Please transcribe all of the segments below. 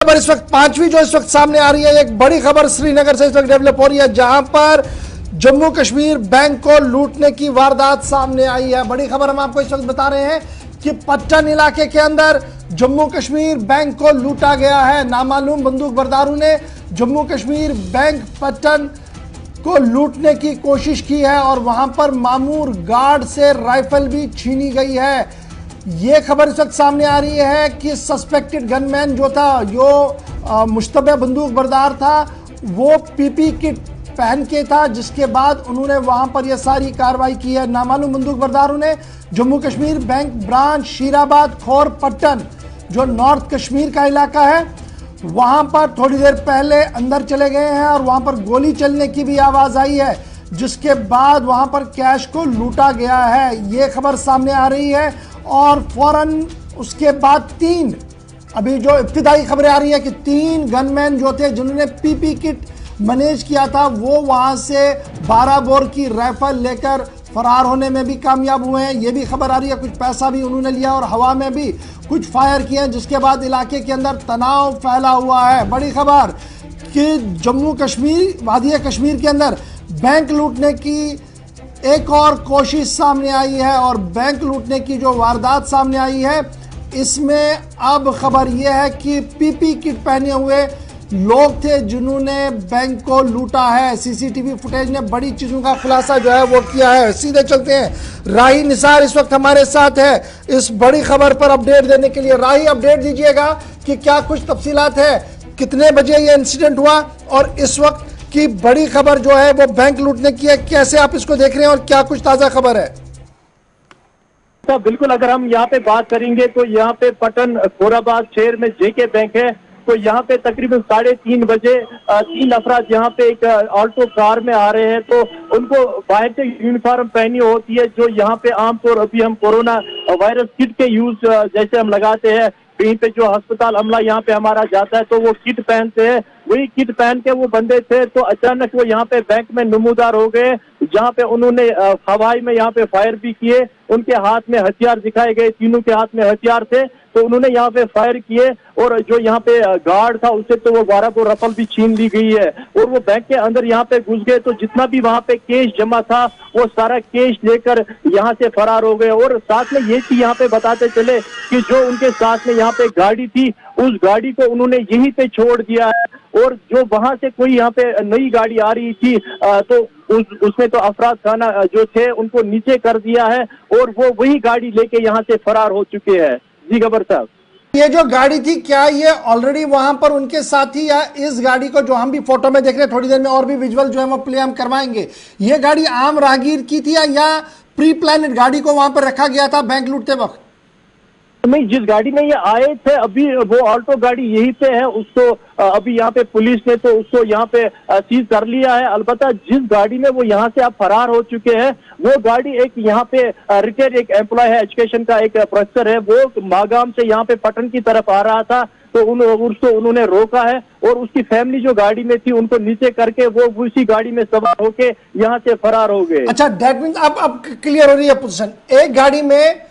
खबर इस वक्त पांचवी जो इस वक्त सामने आ रही है, एक बड़ी खबर श्रीनगर से इस वक्त डेवलप हो रही है, जहां पर जम्मू कश्मीर बैंक को लूटने की वारदात सामने आई है। बड़ी खबर हम आपको इस वक्त बता रहे हैं कि पट्टन इलाके के अंदर जम्मू कश्मीर बैंक को लूटा गया है। नामालूम बंदूक बरदारों ने जम्मू कश्मीर बैंक पट्टन को लूटने की कोशिश की है और वहां पर मामूर गार्ड से राइफल भी छीनी गई है। ये खबर इस वक्त सामने आ रही है कि सस्पेक्टेड गनमैन जो था, जो मुश्तबे बंदूक बरदार था, वो पीपी किट पहन के था, जिसके बाद उन्होंने वहां पर यह सारी कार्रवाई की है। नामालूम बंदूक बरदारों ने जम्मू कश्मीर बैंक ब्रांच शीराबाद खोर पट्टन, जो नॉर्थ कश्मीर का इलाका है, वहां पर थोड़ी देर पहले अंदर चले गए हैं और वहां पर गोली चलने की भी आवाज आई है, जिसके बाद वहां पर कैश को लूटा गया है। ये खबर सामने आ रही है और फौरन उसके बाद अभी जो इब्तिदाई खबरें आ रही है कि 3 गनमैन जो थे, जिन्होंने पीपी किट मैनेज किया था, वो वहां से 12 बोर की राइफल लेकर फरार होने में भी कामयाब हुए हैं। ये भी खबर आ रही है कुछ पैसा भी उन्होंने लिया और हवा में भी कुछ फायर किए, जिसके बाद इलाके के अंदर तनाव फैला हुआ है। बड़ी खबर कि जम्मू कश्मीर वादी कश्मीर के अंदर बैंक लूटने की एक और कोशिश सामने आई है और बैंक लूटने की जो वारदात सामने आई है, इसमें अब खबर यह है कि पीपी किट पहने हुए लोग थे जिन्होंने बैंक को लूटा है। सीसीटीवी फुटेज ने बड़ी चीजों का खुलासा जो है वो किया है। सीधे चलते हैं, राही निसार इस वक्त हमारे साथ है इस बड़ी खबर पर अपडेट देने के लिए। राही, अपडेट दीजिएगा कि क्या कुछ तफसीलात है, कितने बजे ये इंसिडेंट हुआ और इस वक्त की बड़ी खबर जो है वो बैंक लूटने की है, कैसे आप इसको देख रहे हैं और क्या कुछ ताजा खबर है? तो बिल्कुल, अगर हम यहाँ पे बात करेंगे तो यहाँ पे पट्टन खोराबाद शहर में जेके बैंक है, तो यहाँ पे तकरीबन 3:30 बजे 3 अफराद यहाँ पे एक ऑल्टो कार में आ रहे हैं, तो उनको बाहर से यूनिफॉर्म पहनी होती है, जो यहाँ पे आमतौर अभी हम कोरोना वायरस किट के यूज जैसे हम लगाते हैं, कहीं पे जो अस्पताल अमला यहाँ पे हमारा जाता है तो वो किट पहनते हैं, वही किट पहन के वो बंदे थे। तो अचानक वो यहाँ पे बैंक में नमूदार हो गए, जहाँ पे उन्होंने हवाई में यहाँ पे फायर भी किए। उनके हाथ में हथियार दिखाए गए, तीनों के हाथ में हथियार थे, तो उन्होंने यहाँ पे फायर किए और जो यहाँ पे गार्ड था उससे तो वो 12 बोर रफल भी छीन ली गई है और वो बैंक के अंदर यहाँ पे घुस गए। तो जितना भी वहाँ पे कैश जमा था वो सारा कैश लेकर यहाँ से फरार हो गए। और साथ में ये चीज यहाँ पे बताते चले कि जो उनके साथ में यहाँ पे गाड़ी थी, उस गाड़ी को उन्होंने यहीं पे छोड़ दिया है और जो वहां से कोई यहाँ पे नई गाड़ी आ रही थी तो उसमें तो अफराद खाना जो थे उनको नीचे कर दिया है और वो वही गाड़ी लेके यहाँ से फरार हो चुके हैं। जी गबर साहब, ये जो गाड़ी थी, क्या ये ऑलरेडी वहां पर उनके साथ थी या इस गाड़ी को जो हम भी फोटो में देख रहे हैं, थोड़ी देर में और भी विजुअल जो है वो प्ले हम करवाएंगे, ये गाड़ी आम राहगीर की थी या प्री प्लानिड गाड़ी को वहां पर रखा गया था बैंक लूटते वक्त? नहीं, जिस गाड़ी में ये आए थे अभी वो ऑल्टो गाड़ी यहीं पे है, उसको अभी यहाँ पे पुलिस ने तो उसको यहाँ पे सीज कर लिया है। अलबत्ता जिस गाड़ी में वो यहाँ से अब फरार हो चुके हैं, वो गाड़ी एक यहाँ पे रिटायर्ड एक एम्प्लॉय है, एजुकेशन का एक प्रोफेसर है, वो मागाम से यहाँ पे पटन की तरफ आ रहा था, तो उसको उन्होंने रोका है और उसकी फैमिली जो गाड़ी में थी उनको नीचे करके वो उसी गाड़ी में सवार होके यहाँ से फरार हो गए। अच्छा, दैट मीन्स अब क्लियर हो रही है पोजीशन। एक गाड़ी में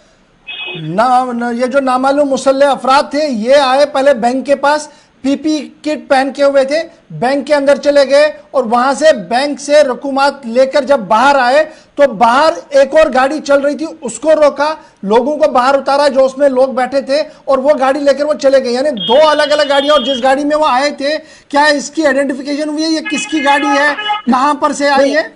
ये जो नामालूम मुसल्लह अफराद थे, ये आए पहले बैंक के पास, पीपी किट पहन के हुए थे, बैंक के अंदर चले गए और वहां से बैंक से रकूमात लेकर जब बाहर आए तो बाहर एक और गाड़ी चल रही थी, उसको रोका, लोगों को बाहर उतारा जो उसमें लोग बैठे थे और वो गाड़ी लेकर वो चले गए। यानी 2 अलग अलग गाड़ियां, और जिस गाड़ी में वो आए थे, क्या इसकी आइडेंटिफिकेशन हुई है, ये किसकी गाड़ी है, कहां पर से आई है?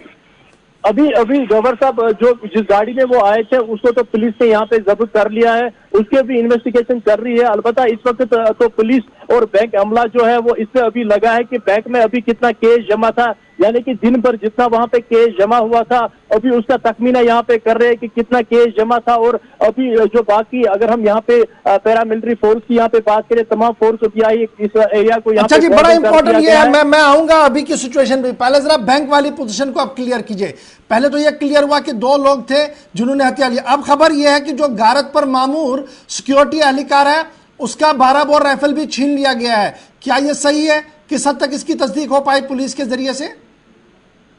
अभी गवर साहब, जो जिस गाड़ी में वो आए थे उसको तो पुलिस ने यहाँ पे जब्त कर लिया है, उसके भी इन्वेस्टिगेशन कर रही है। अलबत्ता इस वक्त तो पुलिस और बैंक अमला जो है वो इससे अभी लगा है कि बैंक में अभी कितना कैश जमा था, यानी कि दिन भर जितना वहां पे कैश जमा हुआ था, अभी उसका तखमीना यहाँ पे कर रहे हैं कि कितना कैश जमा था। और अभी जो बाकी, अगर हम यहाँ पे पैरामिलिट्री फोर्स की यहाँ पे बात करें, तमाम फोर्स अभी आई इस एरिया को। अच्छा जी, बड़ा इंपॉर्टेंट ये है, मैं आऊंगा अभी की सिचुएशन पे। पहले जरा बैंक वाली पोजीशन को आप क्लियर कीजिए। पहले तो ये क्लियर हुआ कि 2 लोग थे जिन्होंने हथियार लिया। अब खबर यह है कि जो गारत पर मामूर सिक्योरिटी एहलकार है, उसका 12 बोर राइफल भी छीन लिया गया है। क्या यह सही है? किस हद तक इसकी तस्दीक हो पाई पुलिस के जरिए से?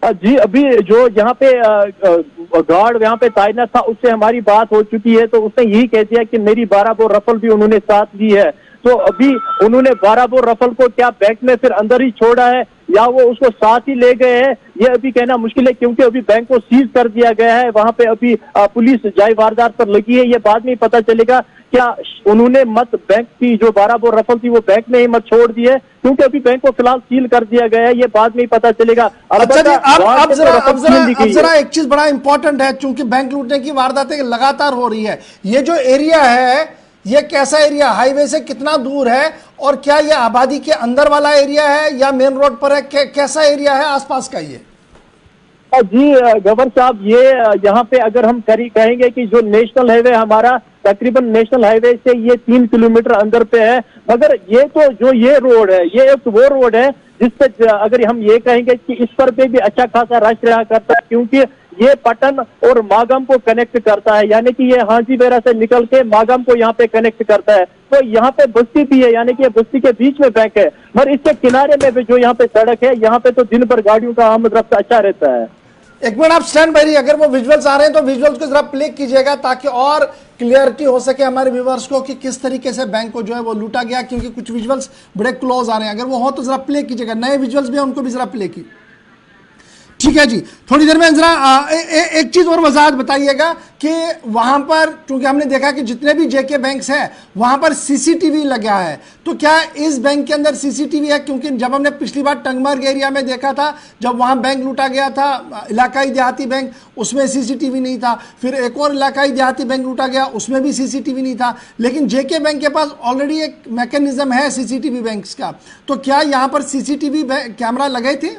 जी, अभी जो यहाँ पे गार्ड यहाँ पे तैनात था उससे हमारी बात हो चुकी है, तो उसने यही कह दिया कि मेरी 12 बोर रफल भी उन्होंने साथ ली है। तो अभी उन्होंने 12 बोर रफल को क्या बैंक में फिर अंदर ही छोड़ा है या वो उसको साथ ही ले गए हैं, ये अभी कहना मुश्किल है, क्योंकि अभी बैंक को सीज कर दिया गया है। वहां पे अभी पुलिस जाय वारदात पर लगी है। ये बाद में ही पता चलेगा क्या उन्होंने मत बैंक की जो 12 बोर रफल थी वो बैंक में ही मत छोड़ दी है, क्योंकि अभी बैंक को फिलहाल सील कर दिया गया है। ये बाद में ही पता चलेगा। अच्छा जी, अब जरा एक चीज बड़ा इंपॉर्टेंट है, चूंकि बैंक लूटने की वारदातें लगातार हो रही है, ये जो एरिया है ये कैसा एरिया, हाईवे से कितना दूर है, और क्या ये आबादी के अंदर वाला एरिया है या मेन रोड पर है, कैसा एरिया है आसपास का ये? जी गवर्नर साहब, ये यहाँ पे अगर हम कहेंगे कि जो नेशनल हाईवे हमारा तकरीबन नेशनल हाईवे से ये 3 किलोमीटर अंदर पे है, मगर ये तो जो ये रोड है ये एक वो रोड है जिससे अगर हम ये कहेंगे कि इस पर भी अच्छा खासा रश रहा करता है, क्योंकि ये पटन और मागम को कनेक्ट करता है, यानी कि ये हाजीबेरा से निकल के मागम को यहाँ पे कनेक्ट करता है। तो यहाँ पे बस्ती भी है, यानी कि बस्ती के बीच में बैंक है, मगर इसके किनारे में भी जो यहाँ पे सड़क है, यहाँ पे तो दिन भर गाड़ियों का आमद रफ्त अच्छा रहता है। एक मिनट आप स्टैंड बाय रहिए, अगर वो विजुअल्स आ रहे हैं तो विजुअल्स को जरा प्ले कीजिएगा ताकि और क्लियरिटी हो सके हमारे व्यूअर्स को कि किस तरीके से बैंक को जो है वो लूटा गया, क्योंकि कुछ विजुअल्स बड़े क्लोज आ रहे हैं। अगर वो हो तो जरा प्ले कीजिएगा, नए विजुअल्स भी हैं उनको भी जरा प्ले की। ठीक है जी, थोड़ी देर में जरा एक चीज और वजाहत बताइएगा कि वहां पर चूंकि हमने देखा कि जितने भी जेके बैंक्स हैं वहां पर सीसीटीवी लगा है, तो क्या इस बैंक के अंदर सीसीटीवी है? क्योंकि जब हमने पिछली बार टंगमर्ग एरिया में देखा था, जब वहां बैंक लूटा गया था इलाकाई देहाती बैंक, उसमें सीसीटीवी नहीं था। फिर एक और इलाकाई देहाती बैंक लूटा गया, उसमें भी सीसीटीवी नहीं था। लेकिन जेके बैंक के पास ऑलरेडी एक मैकेनिज्म है सीसीटीवी बैंक्स का, तो क्या यहाँ पर सीसीटीवी कैमरा लगे थे?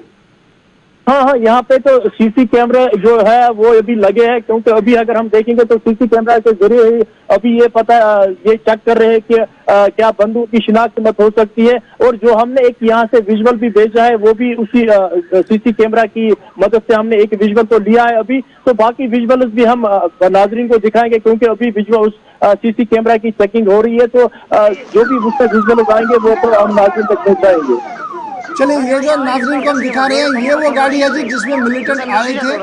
हाँ, यहाँ पे तो सीसी कैमरे जो है वो अभी लगे हैं, क्योंकि अभी अगर हम देखेंगे तो सीसी कैमरा के जरिए ही अभी ये चेक कर रहे हैं कि क्या बंदूक की शिनाख्त मत हो सकती है। और जो हमने एक यहाँ से विजुअल भी भेजा है वो भी उसी सीसी कैमरा की मदद से हमने एक विजुअल तो लिया है अभी, तो बाकी विजुअल्स भी हम नाजरीन को दिखाएंगे, क्योंकि अभी विजुअल सीसी कैमरा की चेकिंग हो रही है। तो जो भी उससे विजुअल्स आएंगे वो तो हम नाजरीन तक पहुंचाएंगे। चलिए, ये जो नाजरीन को हम दिखा रहे हैं ये वो गाड़ी है जी जिसमें मिलिटेंट आए थे,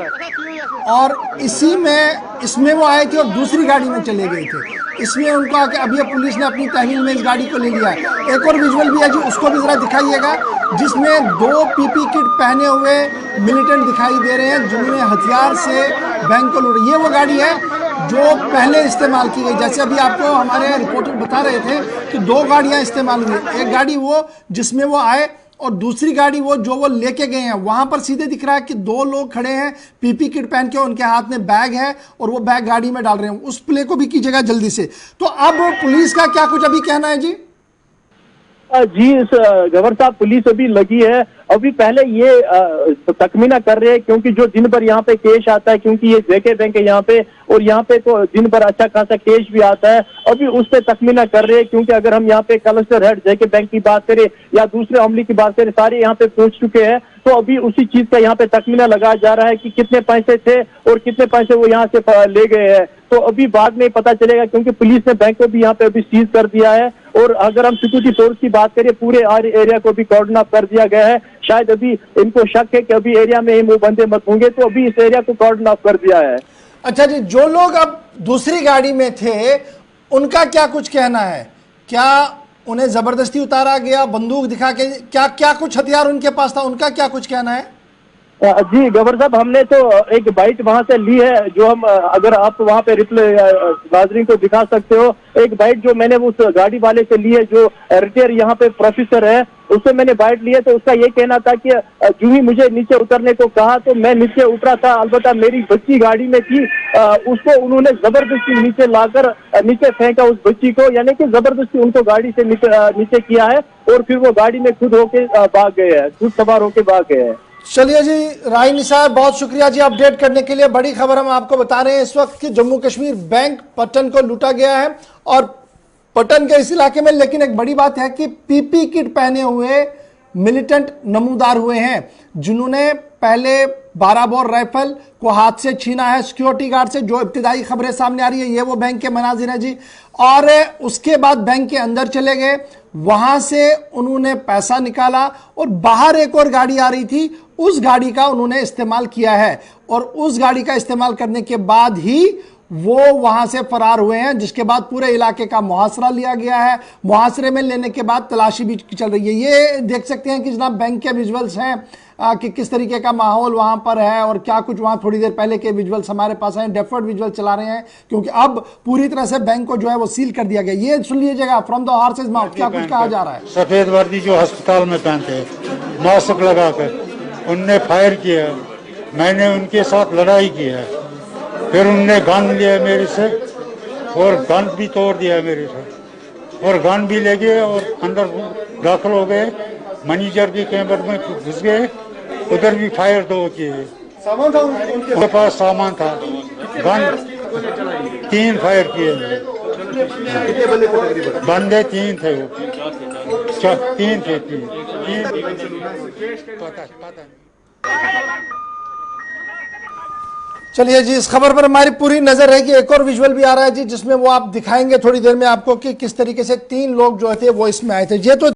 और इसमें वो आए थे और दूसरी गाड़ी में चले गए थे। इसमें उनको आके अभी पुलिस ने अपनी तहवील में इस गाड़ी को ले लिया है। एक और विजुअल भी है जी, उसको भी जरा दिखाइएगा, जिसमें 2 पीपी किट पहने हुए मिलिटेंट दिखाई दे रहे हैं जिन्होंने हथियार से बैंक को लूटा। ये वो गाड़ी है जो पहले इस्तेमाल की गई। जैसे अभी आपको हमारे रिपोर्टर बता रहे थे कि 2 गाड़ियां इस्तेमाल हुई, एक गाड़ी वो जिसमें वो आए और दूसरी गाड़ी वो जो वो लेके गए हैं। वहां पर सीधे दिख रहा है कि 2 लोग खड़े हैं पीपी किट पहन के, उनके हाथ में बैग है और वो बैग गाड़ी में डाल रहे हैं। उस प्ले को भी कीजिएगा जल्दी से। तो अब पुलिस का क्या कुछ अभी कहना है जी? जी गवर्नर साहब, पुलिस अभी लगी है, अभी पहले ये तखमीना कर रहे हैं, क्योंकि जो दिन भर यहाँ पे केश आता है, क्योंकि ये जेके बैंक है यहाँ पे, और यहाँ पे तो दिन भर अच्छा खासा केश भी आता है। अभी उस पर तखमीना कर रहे हैं, क्योंकि अगर हम यहाँ पे क्लस्टर हेड जेके बैंक की बात करें या दूसरे अमले की बात करें, सारे यहाँ पे पहुंच चुके हैं। तो अभी उसी चीज का यहाँ पे तखमीना लगाया जा रहा है कि कितने पैसे थे और कितने पैसे वो यहाँ से ले गए हैं। तो अभी बाद में पता चलेगा, क्योंकि पुलिस ने बैंक को भी यहाँ पे अभी सीज कर दिया है। और अगर हम सिक्योरिटी फोर्स की बात करें, पूरे एरिया को भी कॉर्डन अप कर दिया गया है। शायद अभी इनको शक है कि अभी एरिया में ही वो बंदे मत होंगे, तो अभी इस एरिया को कॉर्डन अप कर दिया है। अच्छा जी, जो लोग अब दूसरी गाड़ी में थे उनका क्या कुछ कहना है? क्या उन्हें जबरदस्ती उतारा गया, बंदूक दिखा के, क्या कुछ हथियार उनके पास था? उनका क्या कुछ कहना है? जी गवर्नर साहब, हमने तो एक बाइट वहां से ली है, जो हम अगर आप वहां पे रिप्ले नाजरीन को दिखा सकते हो, एक बाइट जो मैंने उस गाड़ी वाले से ली है जो रिटायर यहाँ पे प्रोफेसर है, उससे मैंने बाइट ली है। तो उसका ये कहना था कि जो ही मुझे नीचे उतरने को कहा तो मैं नीचे उतरा था, अलबत्ता मेरी बच्ची गाड़ी में थी, उसको उन्होंने जबरदस्ती नीचे लाकर नीचे फेंका उस बच्ची को, यानी कि जबरदस्ती उनको गाड़ी से नीचे किया है, और फिर वो गाड़ी में खुद होके भाग गए हैं, खुद सवार होके भाग गए हैं। चलिए जी, राय निसार, बहुत शुक्रिया जी अपडेट करने के लिए। बड़ी खबर हम आपको बता रहे हैं इस वक्त कि जम्मू कश्मीर बैंक पटन को लूटा गया है, और पटन के इस इलाके में। लेकिन एक बड़ी बात है कि पीपी किट पहने हुए मिलिटेंट नमूदार हुए हैं, जिन्होंने पहले 12 बोर राइफल को हाथ से छीना है सिक्योरिटी गार्ड से। जो इब्तिदाई खबरें सामने आ रही है ये वो बैंक के मनाजिर है जी। और उसके बाद बैंक के अंदर चले गए, वहां से उन्होंने पैसा निकाला, और बाहर एक और गाड़ी आ रही थी, उस गाड़ी का उन्होंने इस्तेमाल किया है। और उस गाड़ी का इस्तेमाल करने के बाद ही वो वहां से फरार हुए हैं, जिसके बाद पूरे इलाके का मुहासरा लिया गया है। मुहासरे में लेने के बाद तलाशी भी चल रही है। ये देख सकते हैं कि जनाब बैंक के विजुअल्स हैं कि किस तरीके का माहौल वहां पर है और क्या कुछ वहां थोड़ी देर पहले के विजुअल्स हमारे पास हैं। डेफर्ड विजुअल चला रहे हैं क्योंकि अब पूरी तरह से बैंक को जो है वो सील कर दिया गया। ये सुन लीजिएगा फ्रॉम द हॉर्सेज माउथ क्या कुछ कहा जा रहा है। सफेद वर्दी जो अस्पताल में पहनते हैं मास्क लगाकर, उनने फायर किया। मैंने उनके साथ लड़ाई की है। फिर उनने गन लिया मेरे से और गन भी तोड़ दिया मेरे से और गन भी ले गए और अंदर दाखिल हो गए। मैनेजर के कैमरे में घुस गए, उधर भी फायर 2 किए। सामान था उनके पास सामान था, गन 3 फायर किए। बंदे 3 थे, वो 3 थे। 3 पता चलिए जी, इस खबर पर हमारी पूरी नजर है कि एक और विजुअल भी आ रहा है जी, जिसमें वो आप दिखाएंगे थोड़ी देर में आपको कि किस तरीके से 3 लोग जो थे वो इसमें आए थे। ये तो